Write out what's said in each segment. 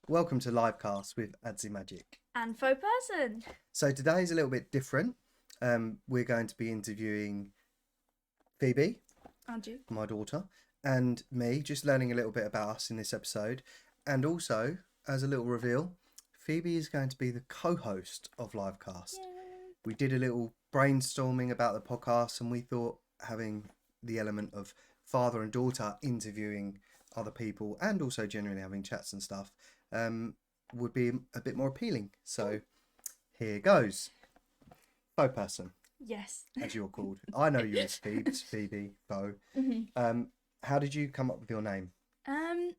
Welcome to Livecast with Adzi Magic. And faux person. So today's a little bit different. We're going to be interviewing Phoebe, Andrew. my daughter, and me, just learning a little bit about us in this episode. And also, as a little reveal, Phoebe is going to be the co-host of Livecast. Yay. We did a little brainstorming about the podcast, and we thought having the element of father and daughter interviewing other people and also generally having chats and stuff would be a bit more appealing. So here goes. Faux person, Yes. as you're called. I know you as Phoebe, Faux. How did you come up with your name? I'm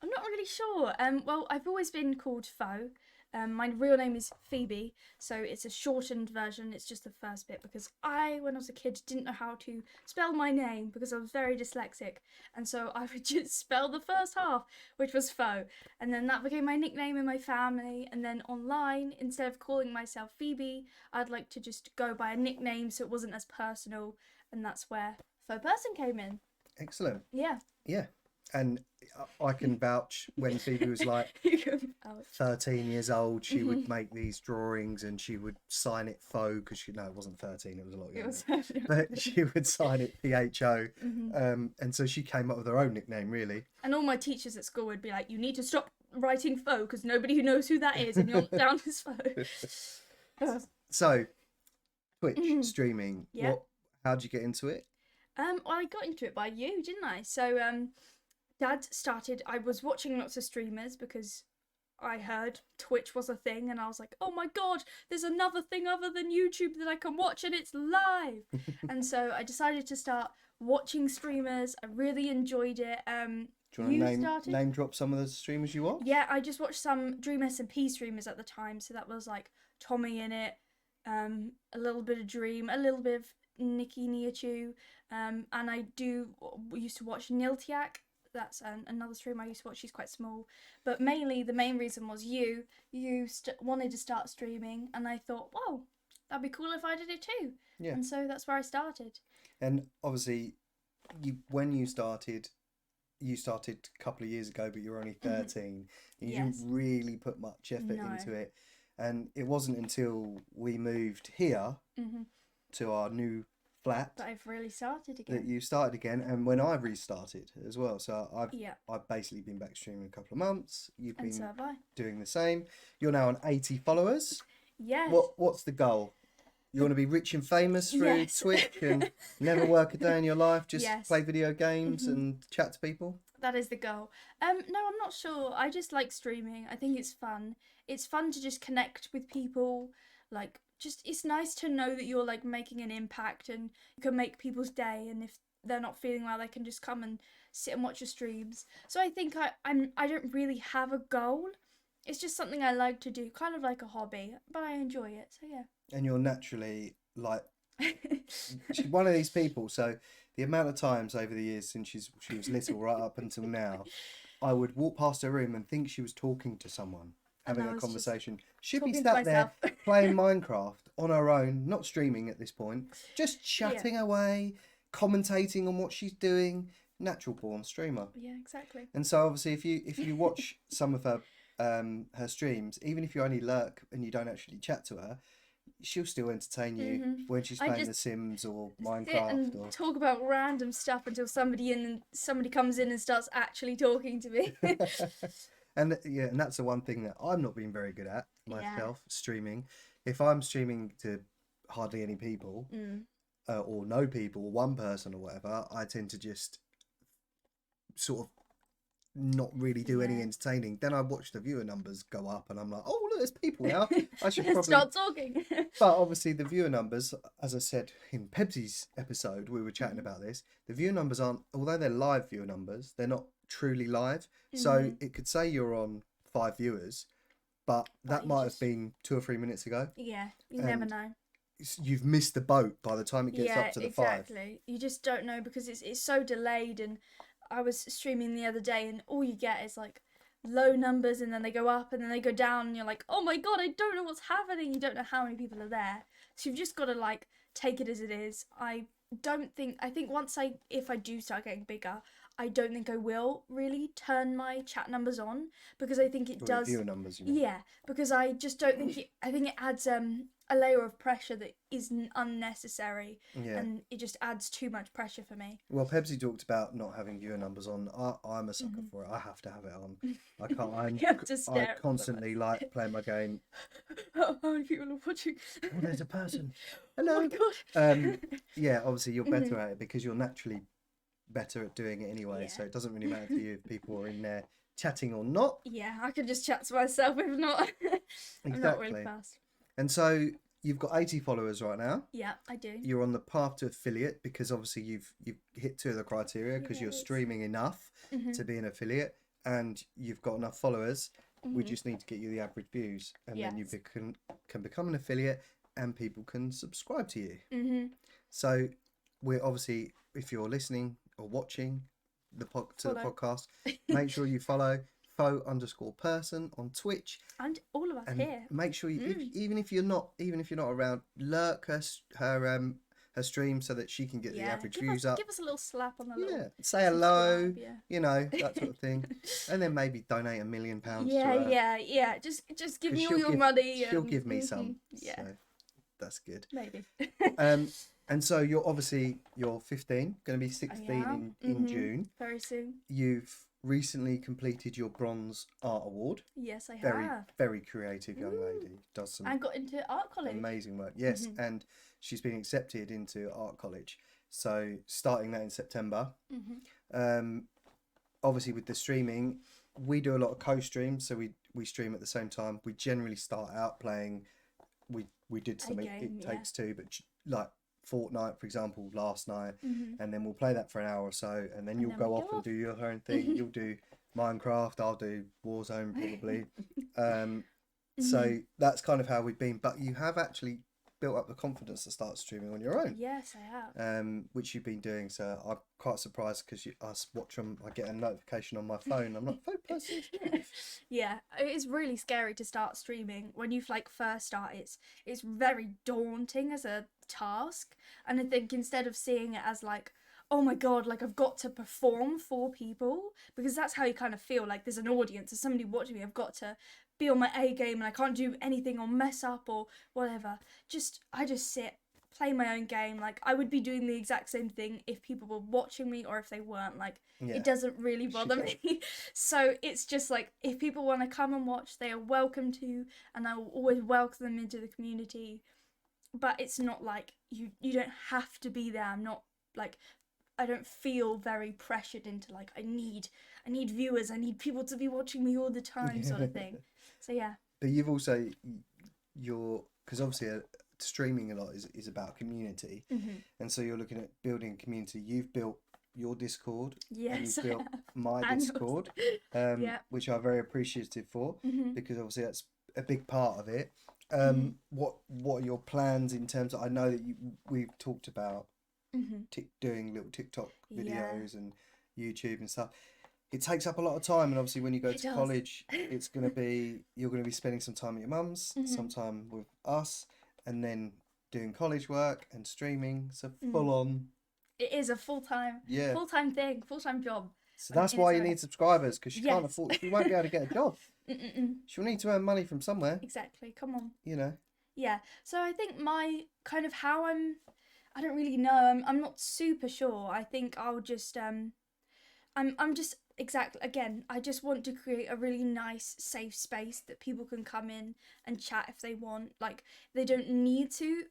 not really sure. Well, I've always been called Faux. My real name is Phoebe, so it's a shortened version. It's just the first bit because when I was a kid, didn't know how to spell my name because I was very dyslexic, and so I would just spell the first half, which was Faux, and then that became my nickname in my family. And then online, instead of calling myself Phoebe, I'd like to just go by a nickname so it wasn't as personal, and that's where Faux person came in. Excellent. Yeah. Yeah. And I can vouch when Phoebe was like 13 years old, she would make these drawings and she would sign it Faux because it wasn't 13, it was a lot younger. But she would sign it PHO. And so she came up with her own nickname, really. And all my teachers at school would be like, you need to stop writing Faux because nobody who knows who that is and you're down as Faux. So, Twitch streaming. Yeah. How did you get into it? Well, I got into it by you, didn't I? So, Dad started, I was watching lots of streamers because I heard Twitch was a thing and I was like, oh my God, there's another thing other than YouTube that I can watch and it's live. And so I decided to start watching streamers. I really enjoyed it. Do you want to name drop some of the streamers you watch? Yeah, I just watched some Dream SMP streamers at the time. So that was like Tommy in it, a little bit of Dream, a little bit of Nikki Niachu, and I used to watch Niltiak. That's another stream I used to watch. She's quite small, but mainly the main reason was you wanted to start streaming, and I thought, wow, that'd be cool if I did it too. Yeah. And so that's where I started. And obviously, when you started a couple of years ago, but you were only 13. And you didn't really put much effort into it, and it wasn't until we moved here to our new flat that I've really started again. That you started again, and when I've restarted as well. So I've basically been back streaming a couple of months. You've been doing the same. You're now on 80 followers. Yes. What's the goal? You want to be rich and famous through Twitch and never work a day in your life, just play video games and chat to people? That is the goal. No, I'm not sure. I just like streaming. I think it's fun. It's fun to just connect with people. Like, it's nice to know that you're like making an impact and you can make people's day, and if they're not feeling well they can just come and sit and watch your streams. So I think I don't really have a goal. It's just something I like to do, kind of like a hobby, but I enjoy it. So yeah. And you're naturally like she's one of these people, so the amount of times over the years since she was little right up until now, I would walk past her room and think she was talking to someone, having a conversation. She'd be sat there playing Minecraft on her own, not streaming at this point, just chatting away, commentating on what she's doing. Natural born streamer. Yeah, exactly. And so obviously if you watch some of her streams, even if you only lurk and you don't actually chat to her, she'll still entertain you when she's playing The Sims or Minecraft, or talk about random stuff until somebody comes in and starts actually talking to me. And that's the one thing that I'm not being very good at myself, streaming. If I'm streaming to hardly any people or no people, one person or whatever, I tend to just sort of not really do any entertaining. Then I watch the viewer numbers go up and I'm like, oh look, there's people now. I should probably start talking. But obviously the viewer numbers, as I said in Pepsi's episode, we were chatting about this, the viewer numbers aren't, although they're live viewer numbers, they're not truly live. So it could say you're on 5 viewers, but that might have been 2 or 3 minutes ago. Yeah, you never know. You've missed the boat by the time it gets up to the 5. Exactly. You just don't know because it's so delayed. And I was streaming the other day and all you get is like low numbers and then they go up and then they go down and you're like, oh my God, I don't know what's happening. You don't know how many people are there. So you've just got to like take it as it is. I think if I do start getting bigger, I don't think I will really turn my chat numbers on, because I think it Or does. viewer numbers, you mean? Yeah, because I just don't think I think it adds a layer of pressure that is unnecessary, Yeah. and it just adds too much pressure for me. Well, Pepsi talked about not having viewer numbers on. I'm a sucker for it. I have to have it on. I can't. You have to I stare at them. constantly like playing my game. How many people are watching? Oh, there's a person. Oh Hello. my god. Yeah, obviously you're better at it because you're naturally better at doing it anyway. Yeah. So it doesn't really matter to you if people are in there chatting or not. Yeah, I can just chat to myself if not. I'm not really Exactly. fast. And so you've got 80 followers right now. Yeah, I do. You're on the path to affiliate because obviously you've hit 2 of the criteria because you're Yes. streaming enough to be an affiliate and you've got enough followers. We just need to get you the average views, and then you Yes. can become an affiliate and people can subscribe to you. Mhm. So we're obviously, if you're listening or watching the the Follow. podcast, make sure you follow faux_person on Twitch, And all of us and here. make sure you, even if you're not around, lurk her stream so that she can get the average views up. Give us a little slap on the Yeah, little. say hello, subscribe, yeah. you know, that sort of thing, and then maybe donate £1 million to her. Yeah. Just give 'Cause me all she'll your give- money. She'll give me some. Yeah, So that's good. maybe. And so you're 15, going to be 16 am. in June. Very soon. You've recently completed your Bronze Art Award. Yes, I Very, have. very creative young lady. Does some I got into art college. amazing work. Yes, and she's been accepted into art college. So starting that in September. Obviously with the streaming, we do a lot of co-streams, so we stream at the same time. We generally start out playing. We did some game, It Takes Two, but like Fortnite, for example, last night, and then we'll play that for an hour or so, and then you'll then go we off go and do your own thing. You'll do Minecraft, I'll do Warzone probably. So that's kind of how we've been. But you have actually built up the confidence to start streaming on your own, Yes, I have. which you've been doing. So I'm quite surprised because I watch them. I get a notification on my phone. I'm like, "Oh, person's live." Yeah, it is really scary to start streaming when you like first start. It's very daunting as a task, and I think instead of seeing it as like, oh my god, like I've got to perform for people, because that's how you kind of feel like there's an audience, there's somebody watching me, I've got to be on my A game and I can't do anything or mess up or whatever. I just sit, play my own game. Like I would be doing the exact same thing if people were watching me or if they weren't. Like Yeah. it doesn't really bother me. So it's just like if people want to come and watch, they are welcome to, and I will always welcome them into the community. But it's not like you don't have to be there. I'm not like, I don't feel very pressured into like I need viewers, I need people to be watching me all the time sort of thing. So yeah. But you've also because obviously streaming a lot is about community, and so you're looking at building community. You've built your Discord, Yes, and you've built my And yours. Discord, Yeah. which I'm very appreciative for, because obviously that's a big part of it. What are your plans in terms of? I know that we've talked about doing little TikTok videos and YouTube and stuff. It takes up a lot of time, and obviously when you go It to does. college, you're gonna be spending some time at your mum's, some time with us, and then doing college work and streaming. So full on. It is a full-time thing, full-time job. So that's in why you itself. need subscribers, because she can't Yes. afford. She won't be able to get a job. She'll need to earn money from somewhere. Exactly. Come on. You know. Yeah. So I think my kind of how I don't really know. I'm not super sure. I think I'll just I'm just exactly again. I just want to create a really nice, safe space that people can come in and chat if they want. Like they don't need to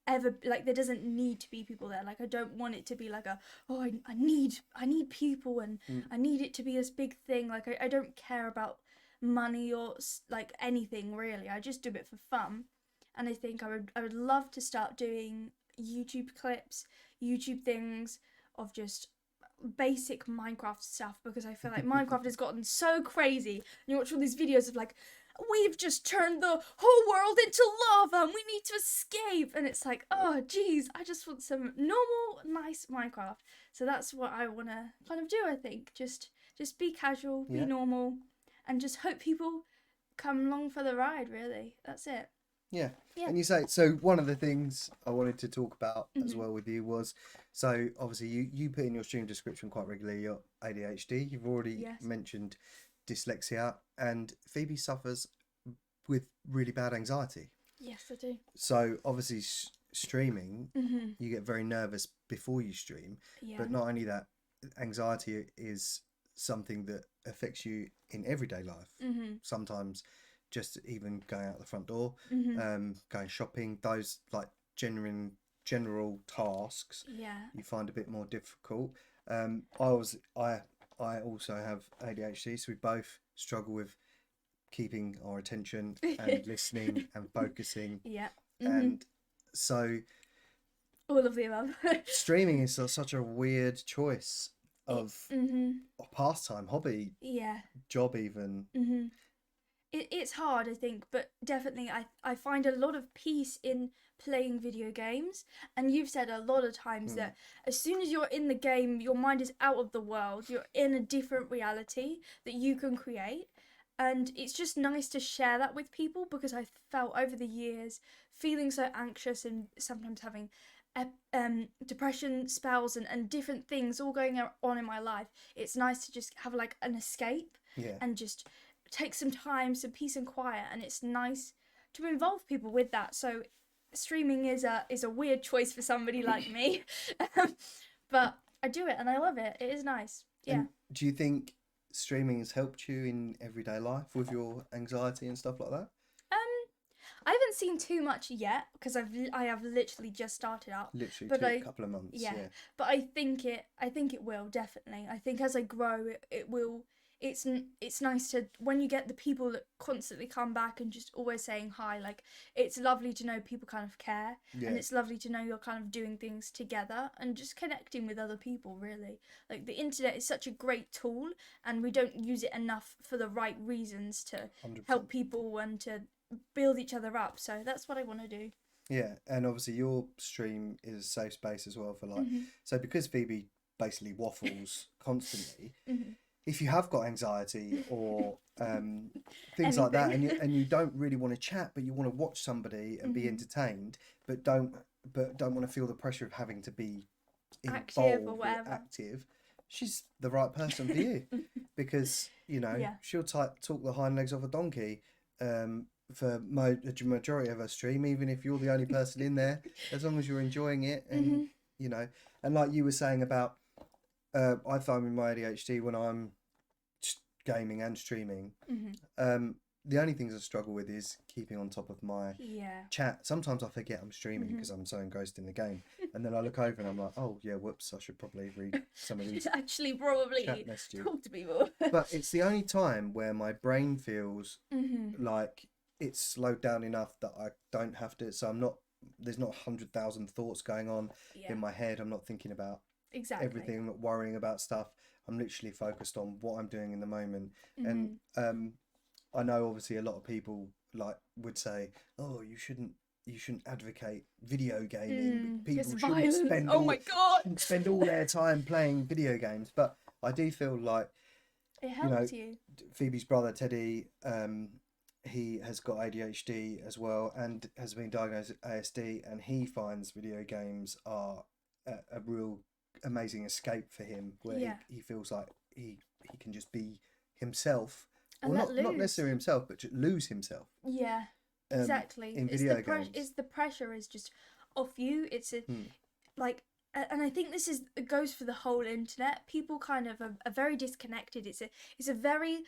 ever like there doesn't need to be people there. Like I don't want it to be like I need people and I need it to be this big thing. Like I don't care about money or like anything really. I just do it for fun. And I think I would love to start doing YouTube clips, YouTube things of just basic Minecraft stuff, because I feel like Minecraft has gotten so crazy. And you watch all these videos of like, we've just turned the whole world into lava and we need to escape. And it's like, oh geez, I just want some normal, nice Minecraft. So that's what I want to kind of do, I think. Just be casual, be normal, and just hope people come along for the ride, really. That's it. Yeah. Yeah. And you say, so one of the things I wanted to talk about as well with you was, so obviously you put in your stream description quite regularly, you're ADHD. You've already Yes. mentioned dyslexia, and Phoebe suffers with really bad anxiety. Yes, I do. So obviously streaming, Mm-hmm. you get very nervous before you stream, Yeah. but not only that, anxiety is something that affects you in everyday life. Mm-hmm. Sometimes just even going out the front door, Mm-hmm. going shopping, those like general tasks Yeah. you find a bit more difficult. I also have ADHD, so we both struggle with keeping our attention and listening and focusing. Yeah. And so all of the above. streaming is such a weird choice of Mm-hmm. a pastime, hobby, Yeah. job even. Mm-hmm. It's hard, I think, but definitely I find a lot of peace in playing video games. And you've said a lot of times that as soon as you're in the game, your mind is out of the world. You're in a different reality that you can create. And it's just nice to share that with people, because I felt over the years feeling so anxious and sometimes having depression spells and different things all going on in my life. It's nice to just have like an escape Yeah. and just take some time, some peace and quiet, and it's nice to involve people with that. So streaming is a weird choice for somebody like me, but I do it and I love it. It is nice. Yeah. And do you think streaming has helped you in everyday life with your anxiety and stuff like that? I haven't seen too much yet because I have literally just started out. Literally But a couple of months. Yeah. Yeah. But I think it will definitely. I think as I grow, it will. It's nice to, when you get the people that constantly come back and just always saying hi, like it's lovely to know people kind of care, Yeah. and it's lovely to know you're kind of doing things together and just connecting with other people, really. Like the internet is such a great tool, and we don't use it enough for the right reasons to 100%. help people and to build each other up. So that's what I want to do. Yeah, and obviously your stream is a safe space as well for like, so because Phoebe basically waffles constantly, if you have got anxiety or things like that, and you don't really want to chat, but you want to watch somebody and be entertained, but don't want to feel the pressure of having to be Active or whatever. active, she's the right person for you, because she'll talk the hind legs off a donkey for the majority of her stream, even if you're the only person in there, as long as you're enjoying it. And and like you were saying about I find with my ADHD, when I'm gaming and streaming, the only things I struggle with is keeping on top of my chat. Sometimes I forget I'm streaming because I'm so engrossed in the game, and then I look over and I'm like, oh yeah, whoops, I should probably read some of these actually probably chat messages. talk to people. But it's the only time where my brain feels like it's slowed down enough that I don't have to, so there's not 100,000 thoughts going on in my head. I'm not thinking about everything. I'm not worrying about stuff. I'm literally focused on what I'm doing in the moment. And I know obviously a lot of people like would say, oh, you shouldn't advocate video gaming. People shouldn't spend all their time playing video games. But I do feel like it helps you. Phoebe's brother Teddy, he has got ADHD as well and has been diagnosed with ASD, and he finds video games are a real amazing escape for him, where he feels like he can just be himself, or not necessarily himself, but just lose himself. Yeah, exactly. In video games, the pressure is just off you. It's like, and I think it goes for the whole internet. People kind of are very disconnected. It's a very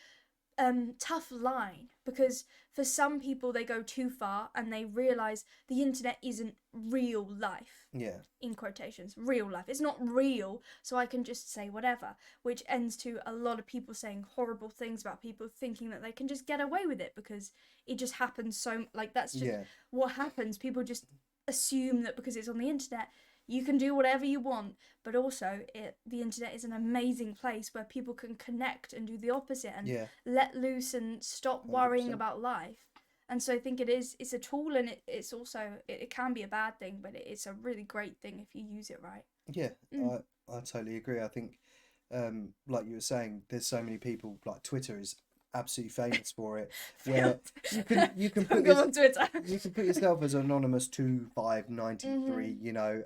tough line, because for some people they go too far and they realise the internet isn't real life. Yeah. In quotations, real life. It's not real, so I can just say whatever, which ends to a lot of people saying horrible things about people, thinking that they can just get away with it because it just happens. So like that's just what happens. People just assume that because it's on the internet, you can do whatever you want, but also the internet is an amazing place where people can connect and do the opposite and let loose and stop worrying 100%. About life. And so I think it's a tool, and it's also, it can be a bad thing, but it's a really great thing if you use it right. Yeah, I totally agree. I think, like you were saying, there's so many people, like Twitter is absolutely famous for it, where you can put go on Twitter. You can put yourself as anonymous 2593,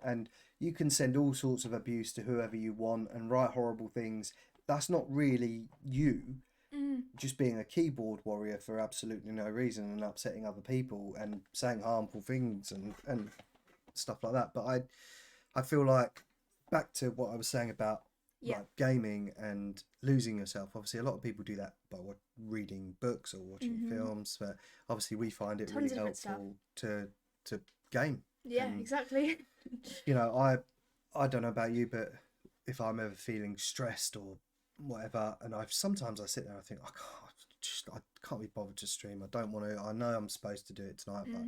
and you can send all sorts of abuse to whoever you want and write horrible things. that's not really you. Mm. Just being a keyboard warrior for absolutely no reason and upsetting other people and saying harmful things and stuff like that. But I feel like, back to what I was saying about Yeah. like gaming and losing yourself. Obviously, a lot of people do that by reading books or watching films, but obviously we find it Tons really of different stuff. helpful to game. Yeah, And, exactly. you know, I don't know about you, but if I'm ever feeling stressed or whatever, and sometimes I sit there and I think I can't be bothered to stream. I don't want to. I know I'm supposed to do it tonight, but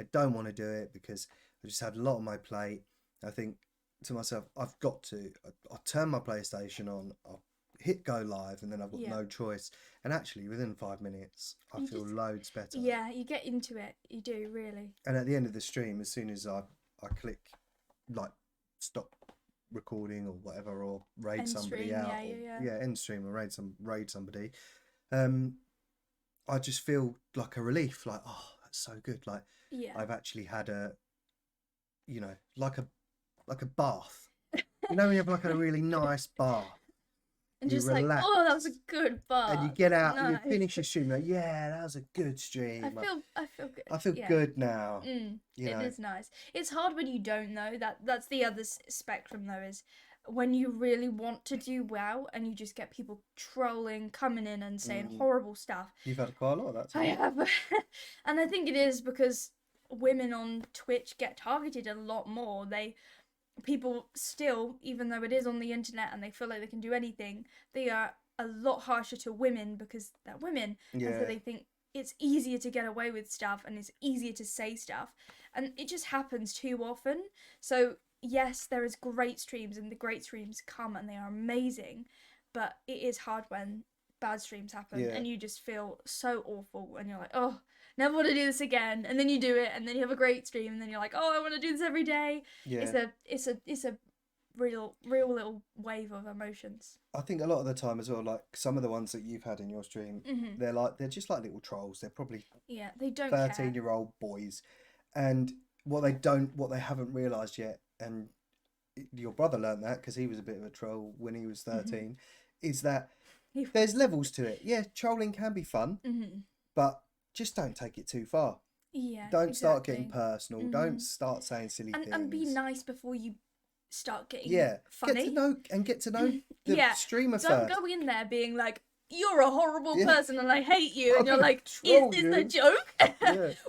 I don't want to do it because I just had a lot on my plate. I think to myself, I've got to. I'll turn my PlayStation on. I'll hit go live, and then I've got no choice. And actually, within 5 minutes, I feel loads better. Yeah, you get into it. You do, really. And at the end of the stream, as soon as I click like stop recording or whatever, or raid End somebody stream, out, end stream or raid somebody, I just feel like a relief. Like, oh, that's so good. Like, I've actually had a, you know, like a bath. You know, when you have like a really nice bath. And just relax. Like, oh, that was a good bath. And you get out, and you finish your stream, like, yeah, that was a good stream. I feel good. I feel good now. It is nice. It's hard when you don't know. That's the other spectrum, though, is when you really want to do well and you just get people trolling, coming in and saying horrible stuff. You've had quite a lot of that too. I have. And I think it is because women on Twitch get targeted a lot more. People still, even though it is on the internet and they feel like they can do anything, they are a lot harsher to women because they're women. And so they think it's easier to get away with stuff and it's easier to say stuff. And it just happens too often. So yes, there is great streams and the great streams come and they are amazing. But it is hard when bad streams happen and you just feel so awful and you're like, oh, never want to do this again. And then you do it and then you have a great stream and then you're like, oh, I want to do this every day. It's a real little wave of emotions. I think a lot of the time as well, like some of the ones that you've had in your stream, they're just like little trolls. They're probably they don't 13-year-old boys, and what they haven't realised yet, and your brother learned that because he was a bit of a troll when he was 13, is that there's levels to it. Yeah, trolling can be fun, but just don't take it too far. Yeah, don't start getting personal. Don't start saying silly things. And be nice before you start getting funny. Get to know the streamer first. Don't go in there being like, you're a horrible person and I hate you, and you're like, is this a joke?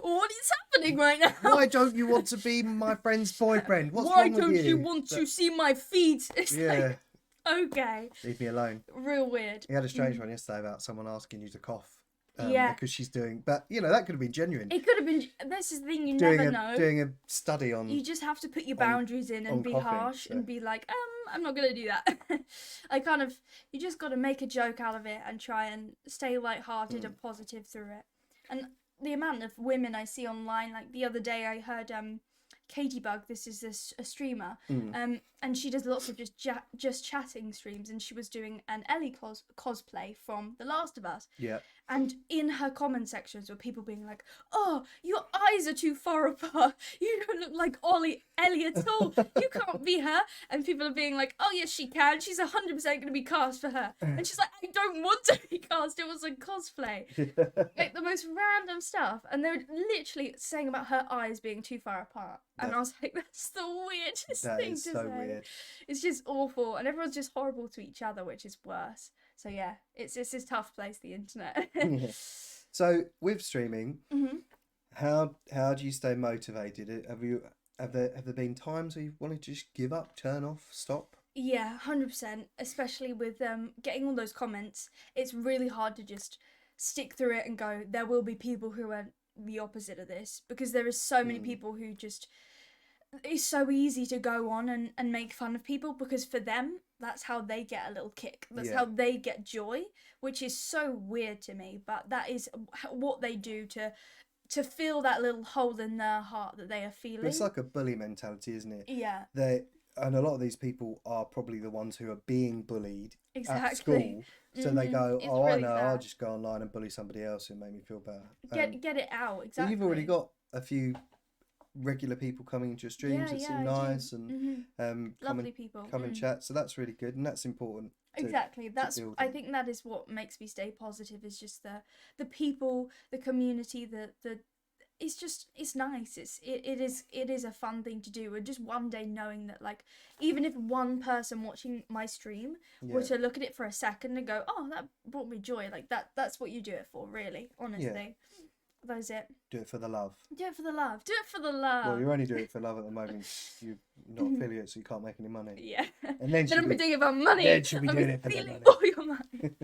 What is happening right now? Why don't you want to be my friend's boyfriend? What's Why wrong with you? Why don't you want to see my feet? It's like, okay. Leave me alone. Real weird. We had a strange one yesterday about someone asking you to cough. Because she's doing, but you know, that could have been genuine. It could have been. This is the thing, you never know. Doing a study on. You just have to put your boundaries in and be coughing, harsh and be like, I'm not gonna do that. You just got to make a joke out of it and try and stay lighthearted and positive through it. And the amount of women I see online, like the other day, I heard Katie Bug. This is a streamer, and she does lots of just chatting streams, and she was doing an Ellie cosplay from The Last of Us. Yeah. And in her comment sections were people being like, oh, your eyes are too far apart. You don't look like Ellie at all. You can't be her. And people are being like, oh, yes, she can. She's 100% going to be cast for her. And she's like, I don't want to be cast. It was a cosplay. Like the most random stuff. And they were literally saying about her eyes being too far apart. And I was like, that's the weirdest thing to say. That is so weird. It's just awful. And everyone's just horrible to each other, which is worse. So yeah, it's this tough place, the internet. So with streaming, how do you stay motivated? Have there been times where you wanted to just give up, turn off, stop? Yeah, 100%. Especially with getting all those comments, it's really hard to just stick through it and go. There will be people who are the opposite of this, because there is so many people who just. It's so easy to go on and make fun of people, because for them, that's how they get a little kick. That's how they get joy, which is so weird to me. But that is what they do to fill that little hole in their heart that they are feeling. It's like a bully mentality, isn't it? Yeah. And a lot of these people are probably the ones who are being bullied at school. So they go, It's I really know, bad. I'll just go online and bully somebody else who made me feel bad. Get it out, exactly. You've already got a few regular people coming into your streams that seem nice and lovely people come and chat, so that's really good and that's important. Exactly. That's build I on. think that is what makes me stay positive, is just the people, the community, the it's nice. It is a fun thing to do. And just one day knowing that, like, even if one person watching my stream were Yeah. to look at it for a second and go, "Oh, that brought me joy." Like that's what you do it for, really, honestly. That is it. Do it for the love. Do it for the love. Do it for the love. Well, you're only doing it for love at the moment. You're not affiliate, so you can't make any money. Yeah. And then Then I'm doing it about money. Then she'll be I'm doing it for the stealing money. all your money.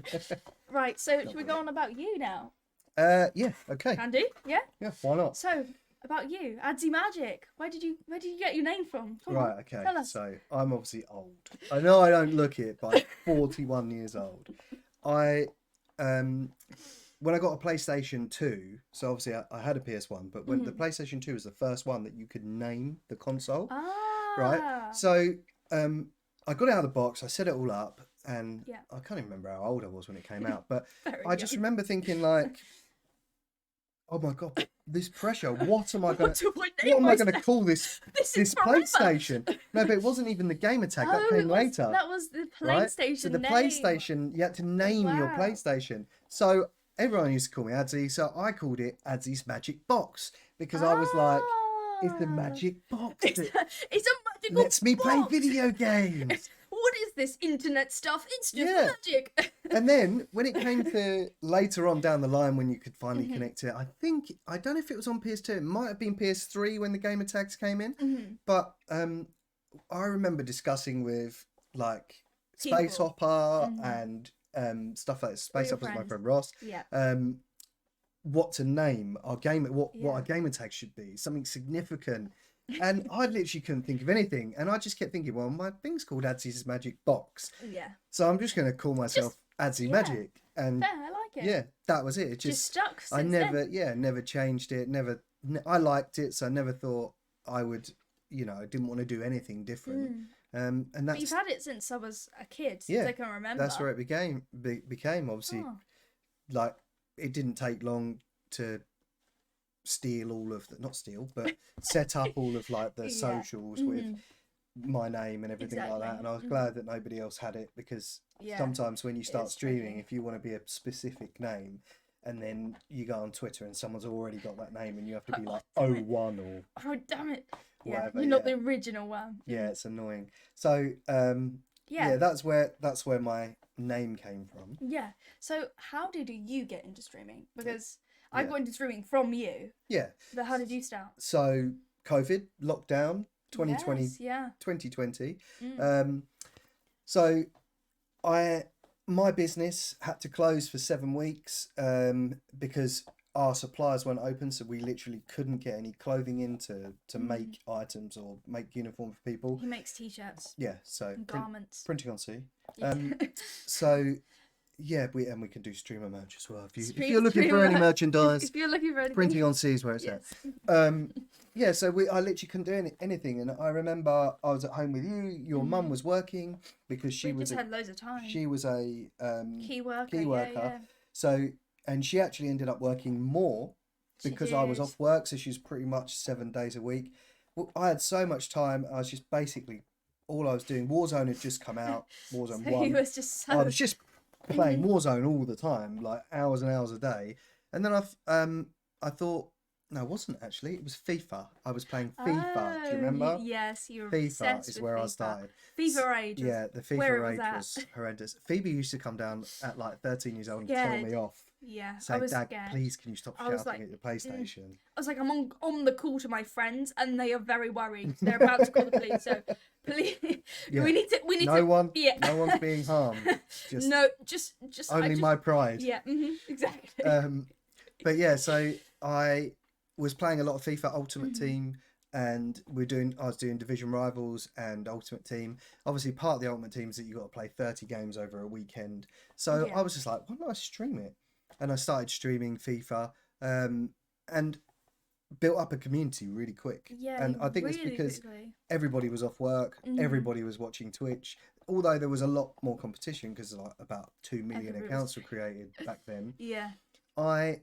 Right, so should we go on about you now? Yeah, okay. Can do? Yeah? Yeah, why not? So, about you, Adsy Magic. Where did you get your name from? Come on, Right, okay. tell us. So I'm obviously old. I know I don't look it, but I'm 41 years old. When I got a PlayStation 2, so obviously I had a PS1, but when the PlayStation 2 was the first one that you could name the console, right? So I got it out of the box, I set it all up, and I can't even remember how old I was when it came out, but I just remember thinking, like, oh my God, this pressure, what am I going to call this PlayStation? No, but it wasn't even the gamer tag, that came later. That was the PlayStation right? So the name. PlayStation, you had to name your PlayStation. So everyone used to call me Adsy, so I called it Adsy's Magic Box, because I was like, it's the magic box. It's a magical lets me play video games. What is this internet stuff? It's just magic. And then when it came to later on down the line, when you could finally connect it, I don't know if it was on PS2. It might have been PS3 when the gamer tags came in. But I remember discussing with, like, Space Hopper and stuff like Space Hopper's my friend Ross. What to name our game, what our gamer tag should be, something significant. And I literally couldn't think of anything, and I just kept thinking, well, my thing's called Adsy's Magic Box, so I'm just going to call myself Adsy Magic, and fair, I like it. Yeah, that was it. It just stuck. I never changed it. I liked it, so I never thought I would. I didn't want to do anything different. And that's. But you've had it since I was a kid. Since I can remember. That's where it became obviously. Like, it didn't take long to steal all of not steal, but set up all of, like, the socials with my name and everything like that. And I was glad that nobody else had it, because sometimes when you start streaming, if you want to be a specific name and then you go on Twitter and someone's already got that name and you have to be like 01 or damn it, whatever, you're not the original one. It's annoying. So that's where my name came from. So how did you get into streaming? Because I got into streaming from you. But how did you start? So COVID, lockdown, 2020. 2020. So my business had to close for 7 weeks because our suppliers weren't open, so we literally couldn't get any clothing in to make items or make uniform for people. He makes t-shirts. So garments. Printing on sea. So we can do streamer merch as well. If you're looking for any merchandise, if you're looking for anything, Printing on sea is where it's at. So I literally couldn't do anything, and I remember I was at home with you. Your mum was working because she had loads of time. She was a key worker. Yeah. So, and she actually ended up working more because I was off work, so she was pretty much 7 days a week. Well, I had so much time. I was just basically all I was doing. Warzone had just come out. Warzone 1. I was just playing Warzone all the time, like hours and hours a day. And then I thought, no, it wasn't actually. It was FIFA. I was playing FIFA. Do you remember? Yes, you were FIFA is where I started. FIFA rage. The FIFA rage was horrendous. Phoebe used to come down at like 13 years old and tell me off. Say, Dad, scared. Please, can you stop shouting at your PlayStation? I was like, I'm on the call to my friends, and they are very worried. They're about to call the police. So, please, we need to. No one's being harmed. Just only my pride. Exactly. But so I was playing a lot of FIFA Ultimate Team, and I was doing Division Rivals and Ultimate Team. Obviously, part of the Ultimate Team is that you got to play 30 games over a weekend. So I was just like, why don't I stream it? And I started streaming FIFA, and built up a community really quick. And I think it's because everybody was off work, everybody was watching Twitch. Although there was a lot more competition because like about 2 million accounts were created back then. I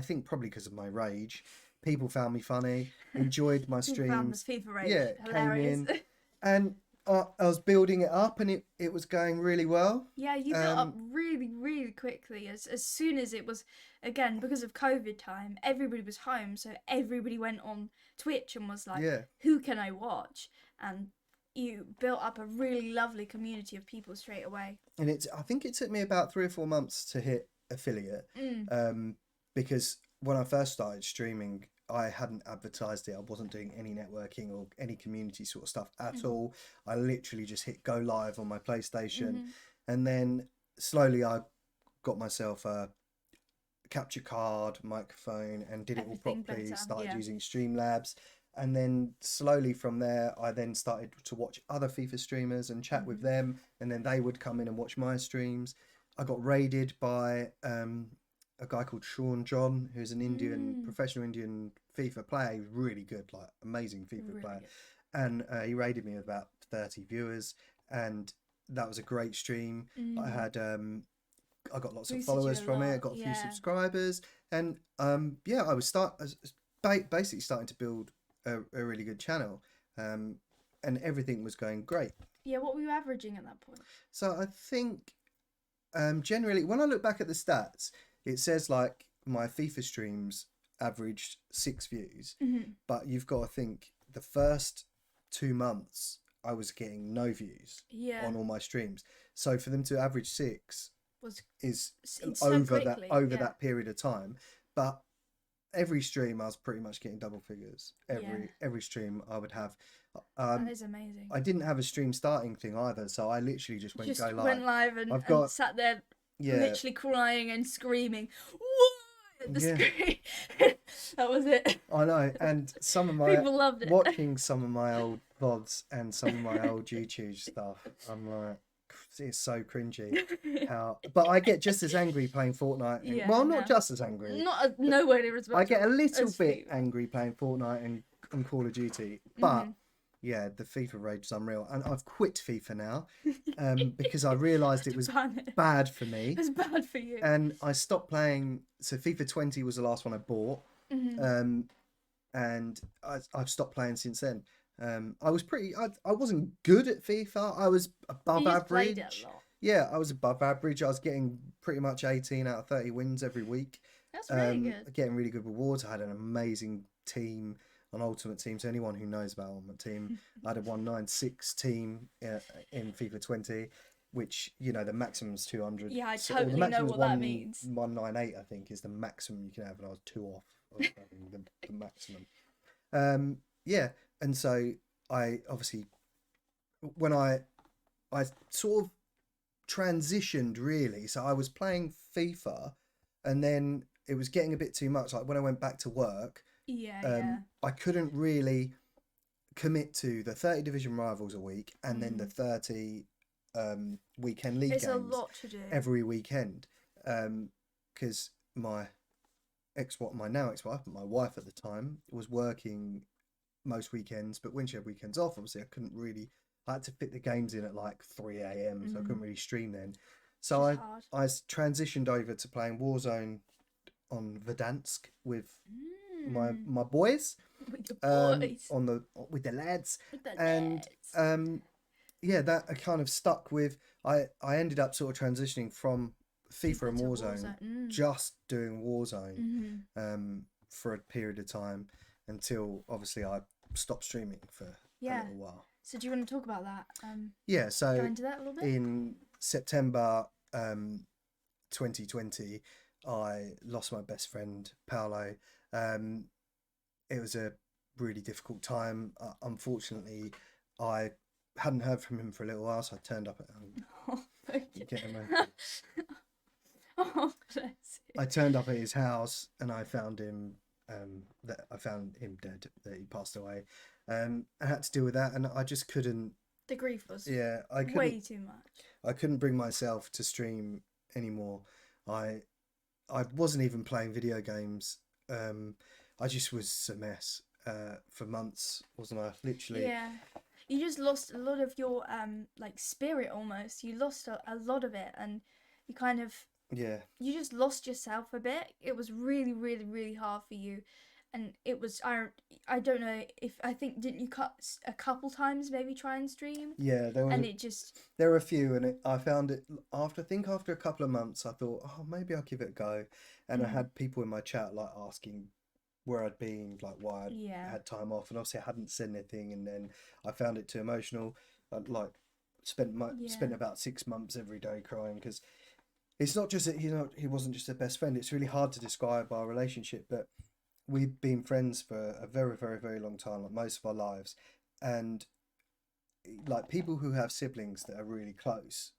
think probably because of my rage, people found me funny, enjoyed my streams. Found this FIFA rage. Hilarious. Came in, and I was building it up, and it was going really well. Yeah, you built up really, really quickly. As soon as it was, again, because of COVID time, everybody was home, so everybody went on Twitch and was like, Yeah. who can I watch? And you built up a really lovely community of people straight away. And I think it took me about 3 or 4 months to hit affiliate, because when I first started streaming, I hadn't advertised it. I wasn't doing any networking or any community sort of stuff at all. I literally just hit go live on my PlayStation, and then slowly I got myself a capture card, microphone, and did it all Everything properly. better, Started yeah. using Streamlabs, and then slowly from there, I then started to watch other FIFA streamers and chat with them, and then they would come in and watch my streams. I got raided by a guy called Sean John, who's an Indian professional Indian FIFA player. He was really good, like amazing FIFA Really player, good. and he raided me with about 30 viewers, and that was a great stream. I had I got lots of Boosted followers you a from it. I lot, got a few yeah. subscribers, and yeah, I was basically starting to build a really good channel, and everything was going great. Yeah, what were you averaging at that point? So I think generally, when I look back at the stats, it says like my FIFA streams averaged 6 views, but you've got to think the first 2 months I was getting no views Yeah. on all my streams. So for them to average 6 Was is it's so over quickly, yeah. that period of time. But every stream I was pretty much getting double figures. Every stream I would have. That is amazing. I didn't have a stream starting thing either, so I literally just went Just go live. went live and, I've got- and sat there Yeah, literally crying and screaming. Whoa! At the screen. That was it. I know. And some of my People loved it. watching some of my old VODs and some of my old YouTube stuff, I'm like, it's so cringy. But I get just as angry playing Fortnite. And, Yeah, well, not no. just as angry. Not nowhere near as much. I get a little as bit FIFA. angry playing Fortnite and Call of Duty, but yeah, the FIFA rage is unreal. And I've quit FIFA now because I realised it was Ban it. bad for me. It's bad for you. And I stopped playing. So FIFA 20 was the last one I bought, and I've stopped playing since then. I was I wasn't good at FIFA. I was above You just average. played it a lot. Yeah, I was above average. I was getting pretty much 18 out of 30 wins every week. That's really good. Getting really good rewards. I had an amazing team, an ultimate team. So anyone who knows about ultimate team, I had a 196 team in FIFA 20, which, you know, the maximum's 200. Yeah, I So- totally the know maximum's what that means. 198, I think, is the maximum you can have, and I was 2 off of having the maximum. Yeah, and so I obviously, when I sort of transitioned really, so I was playing FIFA, and then it was getting a bit too much. Like when I went back to work, I couldn't really commit to the 30 division rivals a week and then the 30 weekend league It's games a lot to do. every weekend, because my now ex-wife, but my wife at the time, was working most weekends, but when she had weekends off, obviously I had to fit the games in at like 3 a.m, so I couldn't really stream then. So It's hard. I transitioned over to playing Warzone on Verdansk with my boys, With the boys. with the lads, With the and lads. yeah, that I kind of stuck with. I ended up sort of transitioning from FIFA and to Warzone, just doing Warzone for a period of time until obviously I stopped streaming for a little while. So do you want to talk about that? Yeah, Go so into that a little bit? in September 2020, I lost my best friend Paolo. It was a really difficult time. Unfortunately, I hadn't heard from him for a little while, so I turned up at Oh, oh, bless you. I turned up at his house and I found him dead, that he passed away. I had to deal with that, and I just couldn't. The grief was I couldn't. way too much. I couldn't bring myself to stream anymore. I wasn't even playing video games. I just was a mess for months, wasn't I? Literally. Yeah. You just lost a lot of your like spirit almost. You lost a lot of it, and you kind of Yeah. you just lost yourself a bit. It was really, really, really hard for you. and it was I don't know if I think didn't you cut a couple times maybe try and stream Yeah, and it just there were a few, and I found it after a couple of months. I thought, oh, maybe I'll give it a go, and I had people in my chat like asking where I'd been, like why I'd yeah had time off, and obviously I hadn't said anything, and then I found it too emotional. I, like spent yeah about 6 months every day crying because it's not just that he wasn't just a best friend. It's really hard to describe our relationship, but we've been friends for a very, very, very long time, like most of our lives, and like people who have siblings that are really close.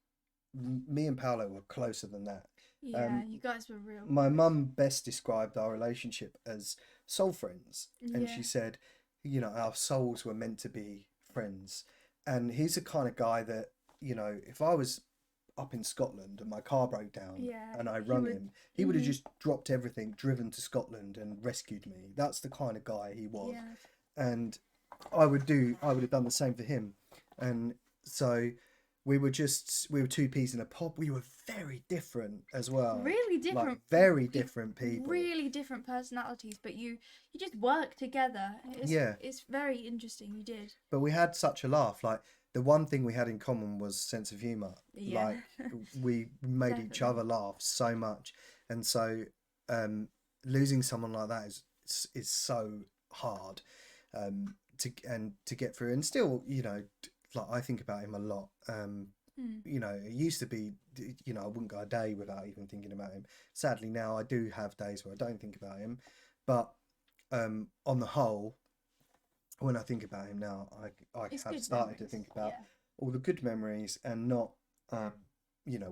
Me and Paolo were closer than that. yeah you guys were real My close. mum best described our relationship as soul friends, and Yeah she said, our souls were meant to be friends. And he's the kind of guy that, if I was up in Scotland and my car broke down yeah and I he rung would him, he would have mhm, just dropped everything, driven to Scotland and rescued me. That's the kind of guy he was. yeah And I would have done the same for him. And so we were two peas in a pod. We were very different as well. really Like different very different people. really different personalities but you just work together Yeah. it's very interesting you did But we had such a laugh. Like the one thing we had in common was sense of humor. yeah Like we made each other laugh so much. And so losing someone like that is so hard to get through. And still, like I think about him a lot. mm. It used to be, I wouldn't go a day without even thinking about him. Sadly, now I do have days where I don't think about him. But on the whole, when I think about him now, I It's have good started to memories. think about Yeah. all the good memories and not,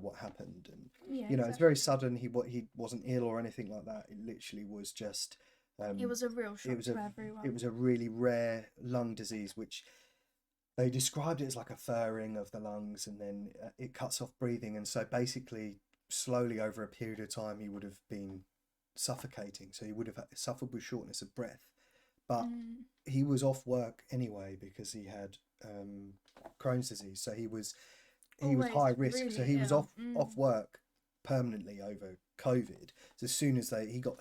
what happened. And Yeah, it's very exactly. sudden. He wasn't ill or anything like that. It literally was just. It was a real It shock was to it everyone. was a really rare lung disease, which they described it as like a furring of the lungs, and then it cuts off breathing, and so basically, slowly over a period of time, he would have been suffocating. So he would have suffered with shortness of breath, but Mm. he was off work anyway because he had Crohn's disease. So he was Always high risk. So really he was ill. off work permanently over COVID. So as soon as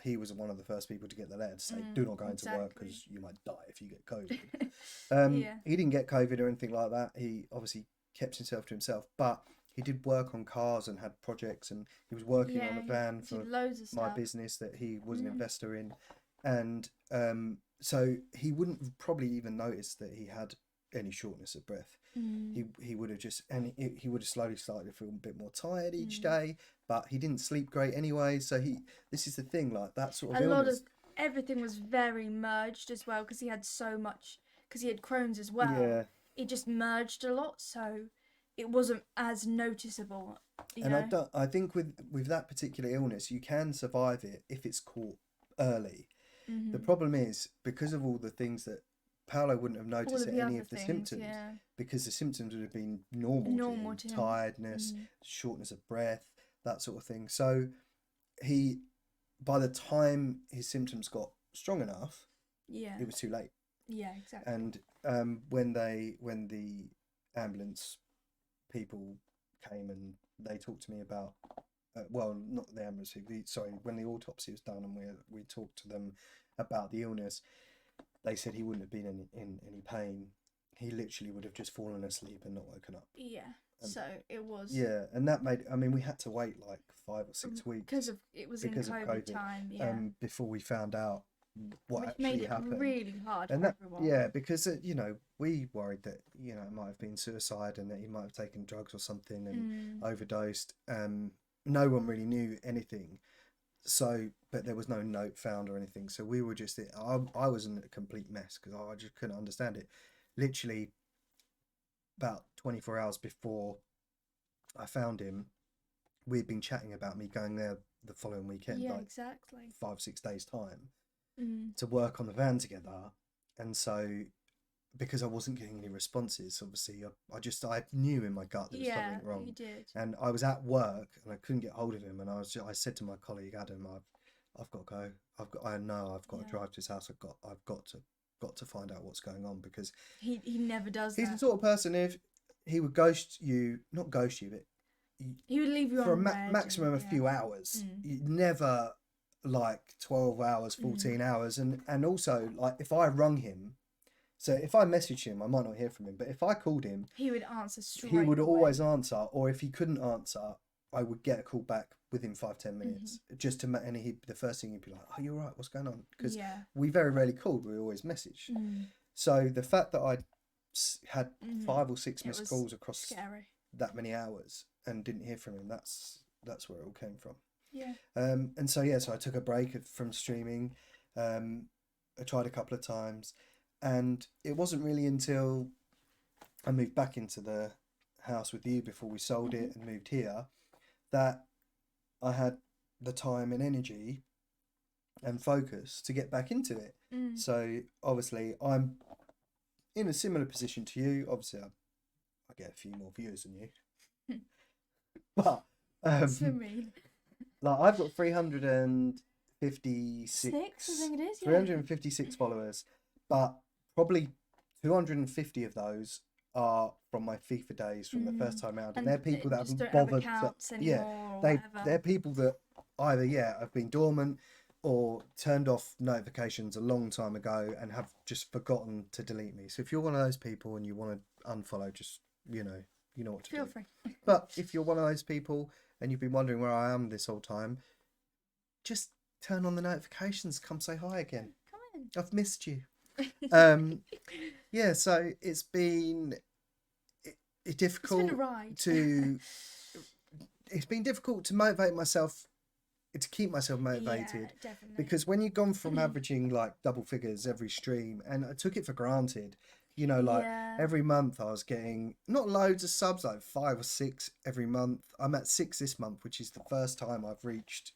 he was one of the first people to get the letter to say, do not go into work Exactly. because you might die if you get COVID. Yeah. He didn't get COVID or anything like that. He obviously kept himself to himself, but he did work on cars and had projects, and he was working on Yeah, a van he for did loads of my stuff. business that he was an Mm. investor in, and so he wouldn't have probably even noticed that he had any shortness of breath. Mm. He would have just he would have slowly started to feel a bit more tired each Mm. day, but he didn't sleep great anyway. So this is the thing, like that sort of A lot illness. of everything was very merged as well because he had so much because he had Crohn's as well. Yeah, It just merged a lot, so it wasn't as noticeable. You and know. I think with that particular illness, you can survive it if it's caught early. The Mhm. problem is because of all the things that Paolo wouldn't have All noticed of the any other of the things, symptoms yeah. because the symptoms would have been normal to Normal him, to him. tiredness, Mhm. shortness of breath, that sort of thing. So he, by the time his symptoms got strong enough, Yeah. it was too late. Yeah, exactly. And when the ambulance people came and they talked to me about well, not the ambulance people, sorry, when the autopsy was done and we talked to them about the illness, they said he wouldn't have been in any pain. He literally would have just fallen asleep and not woken up. Yeah. And So it was yeah, and that made, I mean, we had to wait like 5 or 6 weeks because of it was in because of COVID COVID, time, yeah. before we found out what Which made actually it happened. really hard And for that, everyone. yeah, because we worried that it might have been suicide and that he might have taken drugs or something and overdosed. No one really knew anything. So, but there was no note found or anything. So we were just, I was in a complete mess because I just couldn't understand it. Literally, about 24 hours before I found him, we'd been chatting about me going there the following weekend, Yeah, like exactly. 5-6 days time, Mm. to work on the van together. And so, because I wasn't getting any responses, obviously, I knew in my gut there was Yeah, something wrong. you did. And I was at work and I couldn't get hold of him. And I said to my colleague Adam, I've got to go. I know I've got to Yeah. drive to his house. I've got to find out what's going on, because He never does he's the that. sort of person, if he would ghost you, not ghost you, but He would leave you for on a red maximum and, a few hours. Mm. You never like 12 hours, 14 hours. And also, like, if I rung him, so if I messaged him, I might not hear from him, but if I called him, He would answer straight he would away. always answer. Or if he couldn't answer, I would get a call back within 5-10 minutes, just to and the first thing he'd be like, "Oh, you're right. What's going on?" Because we very rarely called. We always messaged. So the fact that I had 5 or 6 missed calls across that many hours and didn't hear from him, that's where it all came from. Yeah. And so so I took a break from streaming. I tried a couple of times, and it wasn't really until I moved back into the house with you before we sold it and moved here that I had the time and energy and focus to get back into it. So obviously I'm in a similar position to you. Obviously I get a few more viewers than you. But so mean. like I've got 356 I think it is, 356 followers, but probably 250 of those are from my FIFA days from the first time out, and they're people that haven't bothered. They're people that either have been dormant or turned off notifications a long time ago and have just forgotten to delete me. So if you're one of those people and you want to unfollow, just you know what to do. Feel free. But if you're one of those people and you've been wondering where I am this whole time, just turn on the notifications. Come say hi again. Come in. I've missed you. So it's been difficult. It's been a ride. It's been difficult to motivate myself, to keep myself motivated. Yeah, definitely. Because when you've gone from averaging like double figures every stream, and I took it for granted, every month I was getting not loads of subs, like 5 or 6 every month. I'm at 6 this month, which is the first time I've reached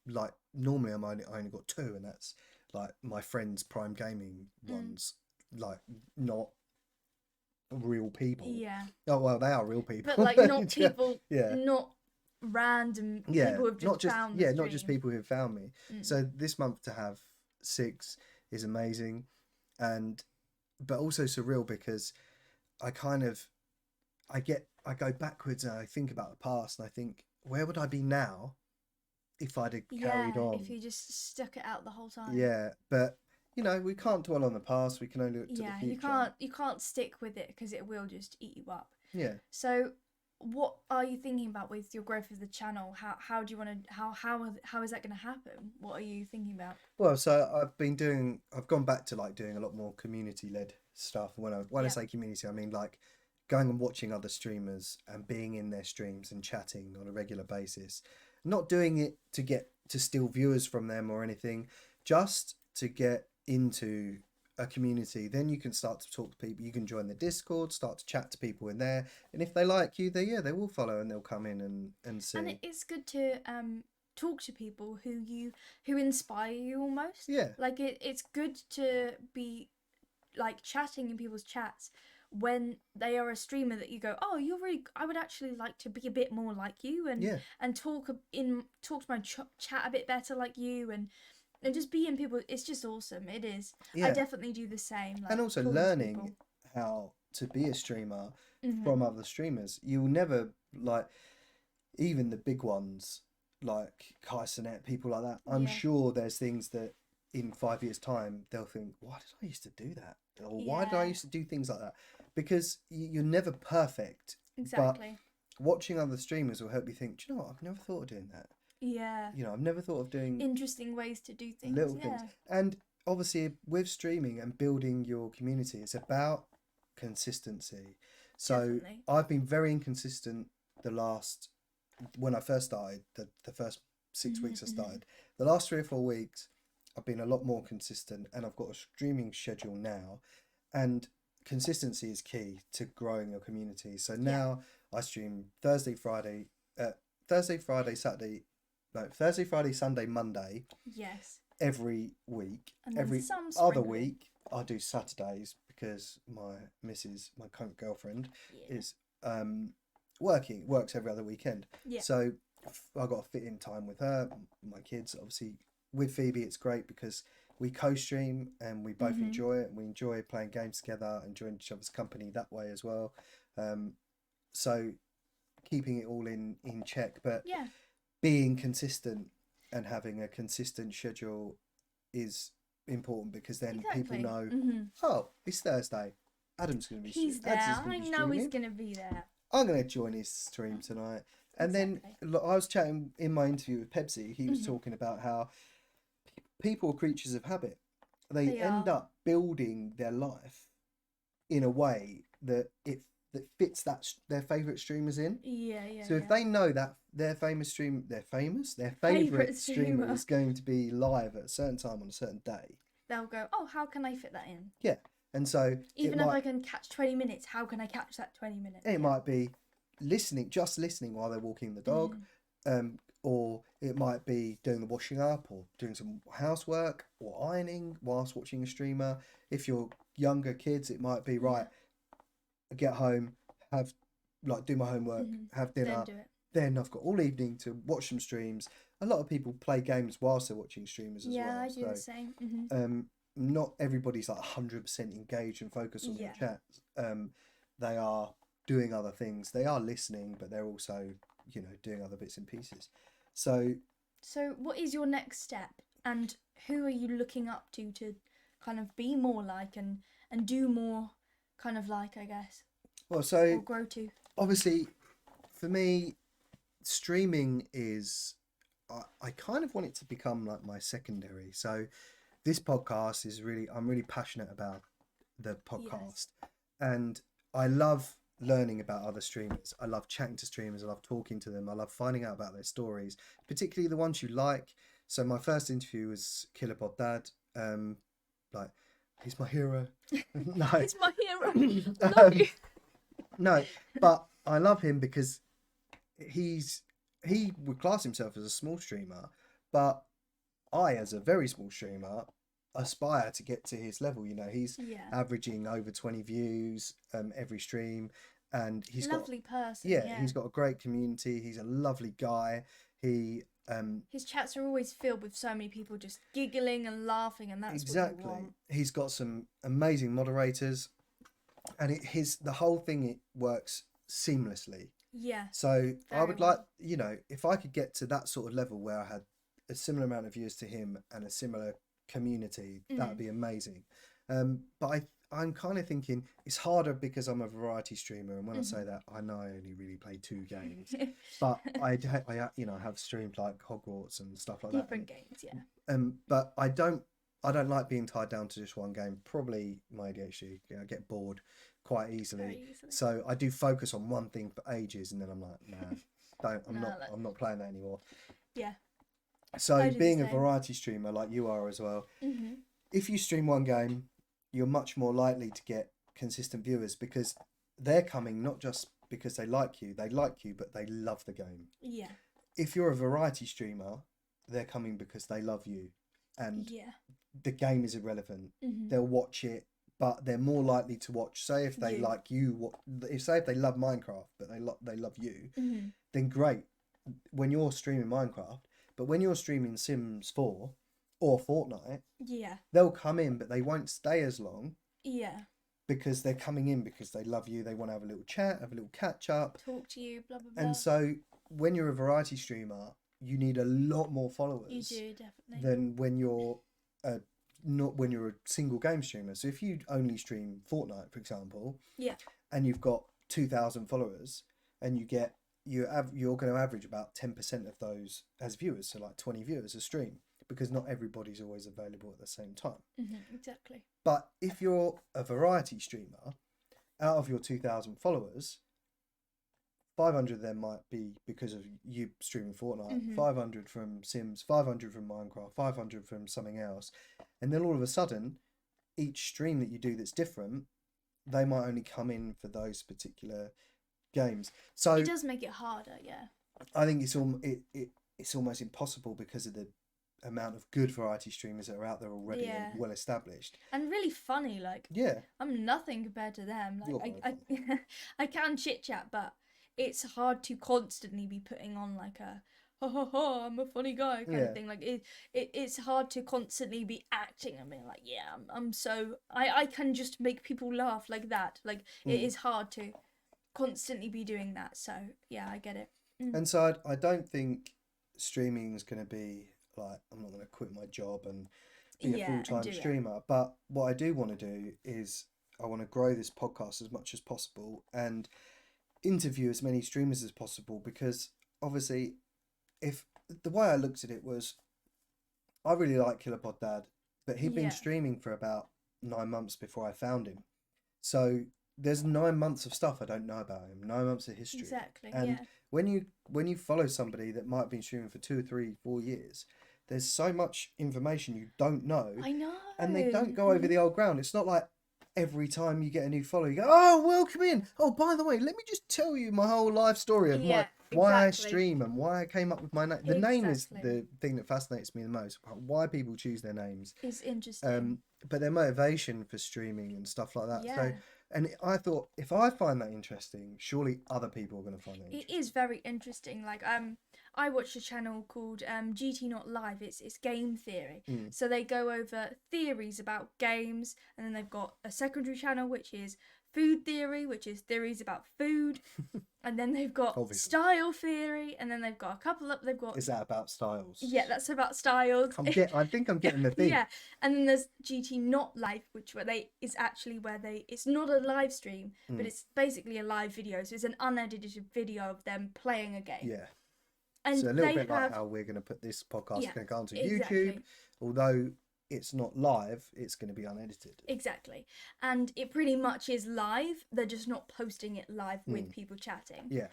like normally I only got 2, and that's like my friends' Prime Gaming ones, like not real people. Yeah. Oh well, they are real people, but like not people. Not random people who've just found the stream. Not just people who've found me. So this month to have 6 is amazing, but also surreal because I go backwards and I think about the past and I think, where would I be now if I'd have carried on? If you just stuck it out the whole time. Yeah, but we can't dwell on the past. We can only look to the future. You can't stick with it because it will just eat you up. Yeah. So what are you thinking about with your growth of the channel? How do you want to how is that going to happen? What are you thinking about? Well, so I've gone back to like doing a lot more community led stuff. When I say community, I mean like going and watching other streamers and being in their streams and chatting on a regular basis. Not doing it to steal viewers from them or anything, just to get into a community. Then you can start to talk to people. You can join the Discord, start to chat to people in there, and if they like you, they will follow and they'll come in and see. And it's good to talk to people who inspire you almost. Yeah. Like it's good to be like chatting in people's chats when they are a streamer that you go, oh, I would actually like to be a bit more like you and talk to my chat a bit better like you and just be in people. It's just awesome. It is. Yeah. I definitely do the same. Like, and also learning how to be a streamer from other streamers. You'll never like even the big ones like Kaisenet, people like that. I'm sure there's things that in 5 years' time they'll think, why did I used to do that? Or why did I used to do things like that? Because you're never perfect. Exactly. But watching other streamers will help you think, do you know what? I've never thought of doing that. Yeah. I've never thought of doing interesting ways to do things. Little things. And obviously with streaming and building your community, it's about consistency. So definitely. I've been very inconsistent when I first started, the first 6 weeks I started. The last 3 or 4 weeks I've been a lot more consistent, and I've got a streaming schedule now, and consistency is key to growing your community. So now I stream Thursday, Friday, Sunday, Monday. Yes. Every week. And every other week I do Saturdays because my current girlfriend is works every other weekend. Yeah. So I've got to fit in time with her, my kids. Obviously with Phoebe it's great because we co-stream and we both enjoy it, and we enjoy playing games together, enjoying each other's company that way as well. So keeping it all in check, but being consistent and having a consistent schedule is important, because then people Exactly. know, Mm-hmm. oh, it's Thursday. Adam's going to be He's there. Adam's gonna I be know he's streaming. gonna be there. I'm going to join his stream tonight. And then Exactly. look, I was chatting in my interview with Pepsi. He was Mhm. talking about how people are creatures of habit. They They end are. up building their life in a way that that fits their favorite streamers in. Yeah, yeah, So if yeah. they know that their favorite Favourite streamer streamer. is going to be live at a certain time on a certain day, They'll go, oh, how can I fit that in? yeah. And so Even if I can catch 20 minutes, how can I catch that 20 minutes? it might be just listening while they're walking the dog, or it might be doing the washing up or doing some housework or ironing whilst watching a streamer. If you're younger kids, it might be right. Get home, do my homework, have dinner. Then do it. Then I've got all evening to watch some streams. A lot of people play games whilst they're watching streamers as well. Yeah, I do the same. Not everybody's like 100% engaged and focused on their chat. They are doing other things. They are listening, but they're also, doing other bits and pieces. So what is your next step, and who are you looking up to kind of be more like and do more kind of like, I guess, or grow to? Obviously, for me, streaming is, I kind of want it to become like my secondary. So this podcast is I'm really passionate about the podcast, and I love learning about other streamers. I love chatting to streamers. I love talking to them. I love finding out about their stories, particularly the ones you like. So my first interview was Killer Pod Dad. He's my hero. No, He's my hero. No, but I love him because he would class himself as a small streamer, but I, as a very small streamer, aspire to get to his level. He's averaging over 20 views every stream, and he's lovely person. He's got a great community. He's a lovely guy. His chats are always filled with so many people just giggling and laughing, and that's what you want. He's got some amazing moderators, and the whole thing, it works seamlessly. Yeah. So I would like, if I could get to that sort of level where I had a similar amount of viewers to him and a similar community, that would be amazing. But I'm kind of thinking it's harder because I'm a variety streamer, and when I say that, I know I only really play 2 games, but I have streamed like Hogwarts and stuff like Different games, yeah. But I don't like being tied down to just one game. Probably my ADHD. I get bored quite easily. Very easily. So I do focus on one thing for ages, and then I'm like, nah, I'm not playing that anymore. Yeah. So being a variety streamer like you are as well, if you stream one game, you're much more likely to get consistent viewers, because they're coming not just because they like you, but they love the game. Yeah. If you're a variety streamer, they're coming because they love you, and the game is irrelevant. They'll watch it, but they're more likely to watch. Say if they like you, if they love Minecraft, but they love you, then great. When you're streaming Minecraft, but when you're streaming Sims 4 or Fortnite, they'll come in, but they won't stay as long. Yeah. Because they're coming in because they love you. They want to have a little chat, have a little catch up, talk to you, blah blah blah. And so when you're a variety streamer, you need a lot more followers. You do, definitely. Than when you're not when you're a single game streamer. So if you only stream Fortnite, for example, and you've got 2,000 followers, and you're going to average about 10% of those as viewers, so like 20 viewers a stream, because not everybody's always available at the same time. Exactly. But if you're a variety streamer, out of your 2,000 followers, 500 of them might be because of you streaming Fortnite, 500 from Sims, 500 from Minecraft, 500 from something else. And then all of a sudden, each stream that you do that's different, they might only come in for those particular games. So it does make it harder, yeah. I think it's almost impossible because of the amount of good variety streamers that are out there already and well established and really funny. Like, I'm nothing compared to them. Like, I can chit chat, but it's hard to constantly be putting on like a I'm a funny guy kind of thing. Like it's hard to constantly be acting and being like, I'm so I can just make people laugh like that. Like it is hard to constantly be doing that. So yeah, I get it. And so I don't think streaming is going to be like I'm not going to quit my job and be a Yeah, and full-time do it. streamer. But what I do want to do is I want to grow this podcast as much as possible and interview as many streamers as possible, because obviously, if the way I looked at it was, I really like Killer Pod Dad, but he'd been Yeah. streaming for about 9 months before I found him. So there's 9 months of stuff I don't know about him, 9 months of history. Exactly. And Yeah. when you follow somebody that might have been streaming for 2, 3, 4 years, there's so much information you don't know, I know. and they don't go over the old ground. It's not like every time you get a new follower, you go, "Oh, welcome in. Oh, by the way, let me just tell you my whole life story of Yeah, why I exactly. stream and why I came up with my name." The name is Exactly. the thing that fascinates me the most. Why people choose their names, It's interesting. but their motivation for streaming and stuff like that. So, Yeah. and I thought, if I find that interesting, surely other people are going to find that It interesting. is very interesting. Like I watched a channel called GT Not Live. It's game theory. So they go over theories about games, and then they've got a secondary channel which is food theory, which is theories about food, and then they've got Obviously. style theory, and then they've got a couple of Is that about styles? yeah, that's about styles. I think I'm getting the thing. Yeah, and then there's GT Not Live, which it's not a live stream, but it's basically a live video. So it's an unedited video of them playing a game. Yeah. And So a little they bit like have how we're going to put this podcast Yeah, going to go onto exactly. YouTube, although it's not live, it's going to be unedited. exactly, and it pretty much is live. They're just not posting it live with people chatting. Yeah.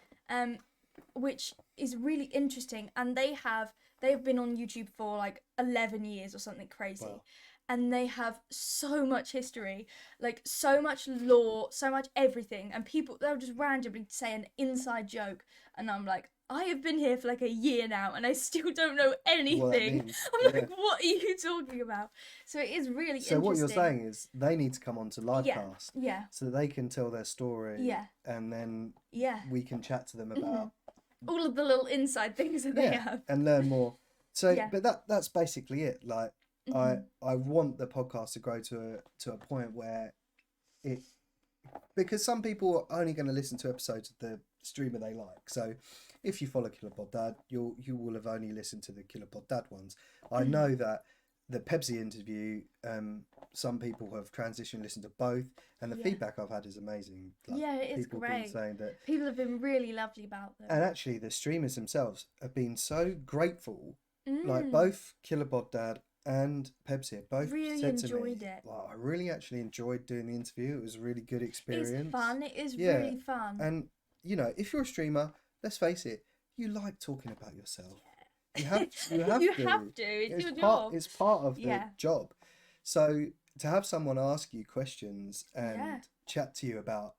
Which is really interesting. And they've been on YouTube for like 11 years or something crazy. Wow. And they have so much history, like so much lore, so much everything. And they'll just randomly say an inside joke. And I'm like, I have been here for like a year now and I still don't know anything. means, I'm yeah. like, what are you talking about? So it is really So interesting. what you're saying is they need to come onto livecast Yeah, so that they can tell their story, Yeah. and then yeah. we can chat to them about All of the little inside things that they have. and learn more. So, Yeah. but that's basically it. Like, I want the podcast to grow to a point where it, because some people are only going to listen to episodes of the streamer they like. So if you follow Killer Pod Dad, you will have only listened to the Killer Pod Dad ones. I know that the Pepsi interview, some people have transitioned, listened to both, and the feedback I've had is amazing. Like, Yeah, it is people have been great. saying that, People have been really lovely about them. and actually the streamers themselves have been so grateful. Mm. Like both Killer Bod Dad and Pepsi have both Really said to me, enjoyed it. "Wow, I really actually enjoyed doing the interview. It was a really good experience. It's fun. It is Yeah. really fun. And you know, if you're a streamer, let's face it, you like talking about yourself. You have You to. have to. It's your part, job. It's part of the Yeah. job. So to have someone ask you questions and Yeah. chat to you about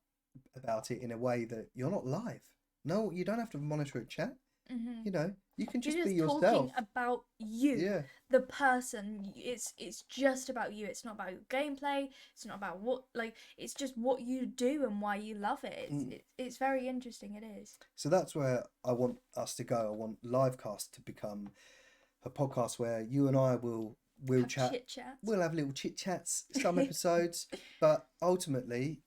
it in a way that you're not live. No, you don't have to monitor a chat. Mhm. You know, you can just You're be just yourself. talking about you, Yeah. the person. It's just about you. It's not about your gameplay. It's not about it's just what you do and why you love it. It's very interesting. It is. So that's where I want us to go. I want Livecast to become a podcast where you and I will chat. Chit chat. We'll have little chit chats, some episodes, but ultimately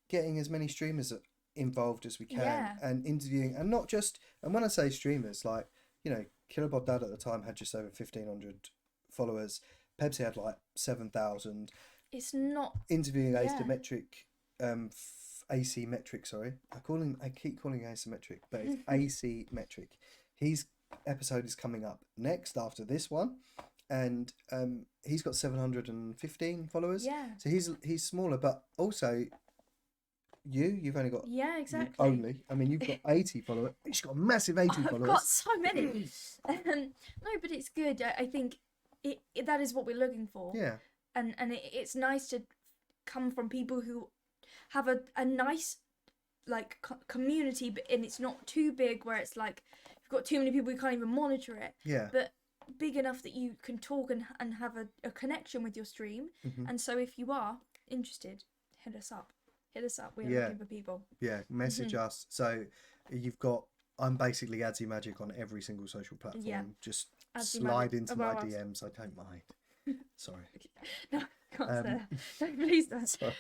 getting as many streamers involved as we can, Yeah. and interviewing, and not just. And when I say streamers, like, you know, Killerbot Dad at the time had just over 1,500 followers. Pepsi had like 7,000. It's not. Interviewing Yeah. asymmetric, sorry. I keep calling him asymmetric, but it's asymmetric. His episode is coming up next after this one, and he's got 715 followers. Yeah. So he's smaller, but also you've only got Yeah. Exactly. I mean, you've got 80 followers. She's got a massive 80 I've followers. got so many. No, but it's good. I think that is what we're looking for. Yeah. And it's nice to come from people who have a nice community, and it's not too big where it's like you've got too many people, you can't even monitor it. Yeah. But big enough that you can talk and have a connection with your stream. Mhm. And so if you are interested, hit us up. We're Yeah. looking for people. Yeah, message us. So I'm basically Adsy Magic on every single social platform. Yeah. Just Adsy slide Magic. into Oh, my well, DMs. I don't mind. Sorry. No, can't say Um, that. No, please don't. Sorry.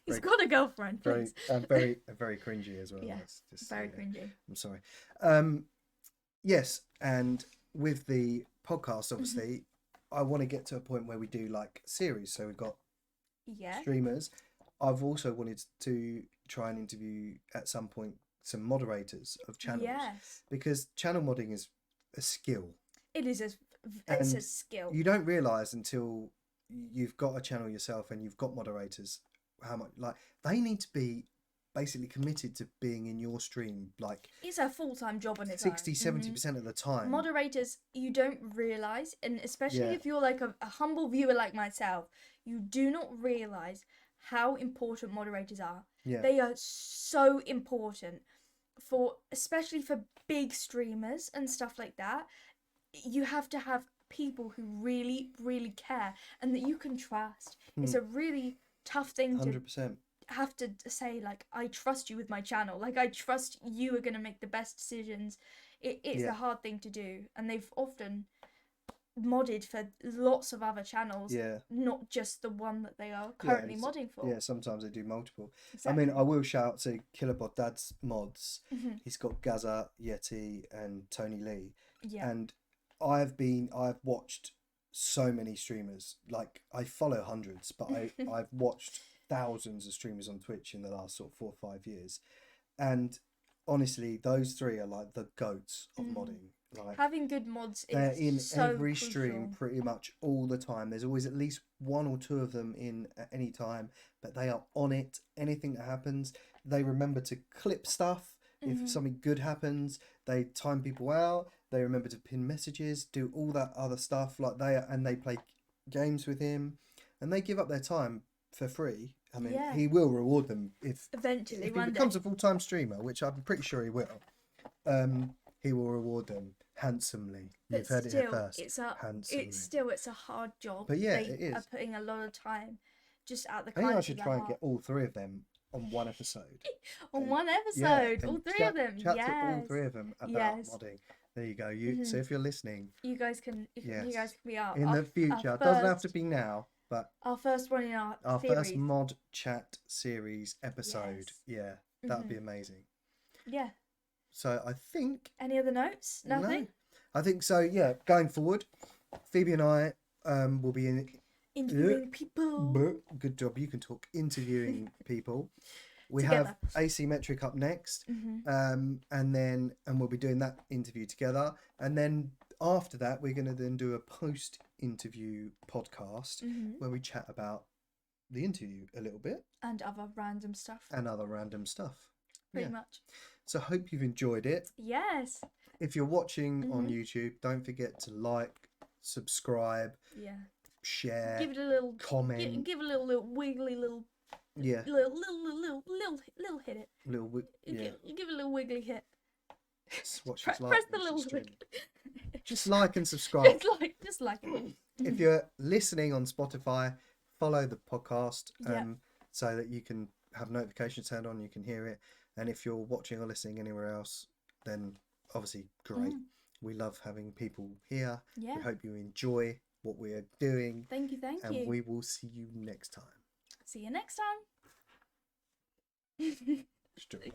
He's got a girlfriend, Very, please. very cringy as well. Yeah, That's just, Very cringy. I'm sorry. Yes, and with the podcast, obviously, I want to get to a point where we do like series. So we've got Yeah. streamers. I've also wanted to try and interview at some point some moderators of channels, Yes. because channel modding is a skill. It's And a skill. You don't realise until you've got a channel yourself and you've got moderators how much, like, they need to be basically committed to being in your stream, like It's a full-time job on its 60-70% of the time. Moderators, you don't realise, and especially Yeah. if you're like a humble viewer like myself, you do not realise how important moderators are. Yeah. They are so important especially for big streamers and stuff like that. You have to have people who really, really care and that you can trust. It's a really tough thing 100%. to have to say, like, I trust you with my channel. Like, I trust you are going to make the best decisions. It's a hard thing to do. And they've often modded for lots of other channels, not just the one that they are currently modding for. Yeah, sometimes they do multiple. Exactly. I mean, I will shout out to Killerbot Dad's mods. He's got Gaza, Yeti, and Tony Lee. Yeah. And I've watched so many streamers. Like, I follow hundreds, but I've watched thousands of streamers on Twitch in the last sort of 4 or 5 years. And honestly, those three are like the goats of modding. Like, having good mods they're is in so every crucial. stream pretty much all the time. There's always at least 1 or 2 of them in at any time, but they are on it. Anything that happens, they remember to clip stuff. If something good happens, they time people out. They remember to pin messages, do all that other stuff. Like, they play games with him, and they give up their time for free. I mean, he will reward them if eventually he becomes a full-time streamer, which I'm pretty sure he will. He will reward them handsomely. But You've heard it here first. Handsomely. It's a hard job. But yeah, they it is. are putting a lot of time just at the I think I should try and get all 3 of them on one episode. On one episode, all 3 of them. Chat to all 3 of them about modding. There you go. So if you're listening, you guys can be our in the future. It doesn't have to be now, but our first one in our series. First mod chat series episode. Yeah, that would be amazing. Yeah. So I think. Any other notes? Nothing. No. I think so. Yeah, going forward, Phoebe and I will be interviewing people. Good job. You can talk. Interviewing people. We together. have Asymmetric up next, and we'll be doing that interview together. And then after that, we're going to then do a post-interview podcast where we chat about the interview a little bit and other random stuff. Pretty much. So hope you've enjoyed it. Yes. If you're watching on YouTube, don't forget to like, subscribe, share, give it a little comment, give a little wiggly little. Yeah. Little hit it. Give it a little wiggly hit. That's what she's Press like. the little wiggle. Just like and subscribe. Just like it. If you're listening on Spotify, follow the podcast so that you can have notifications turned on, you can hear it. And if you're watching or listening anywhere else, then obviously great. We love having people here. Yeah. We hope you enjoy what we are doing. Thank you. And we will see you next time. See you next time. Straight.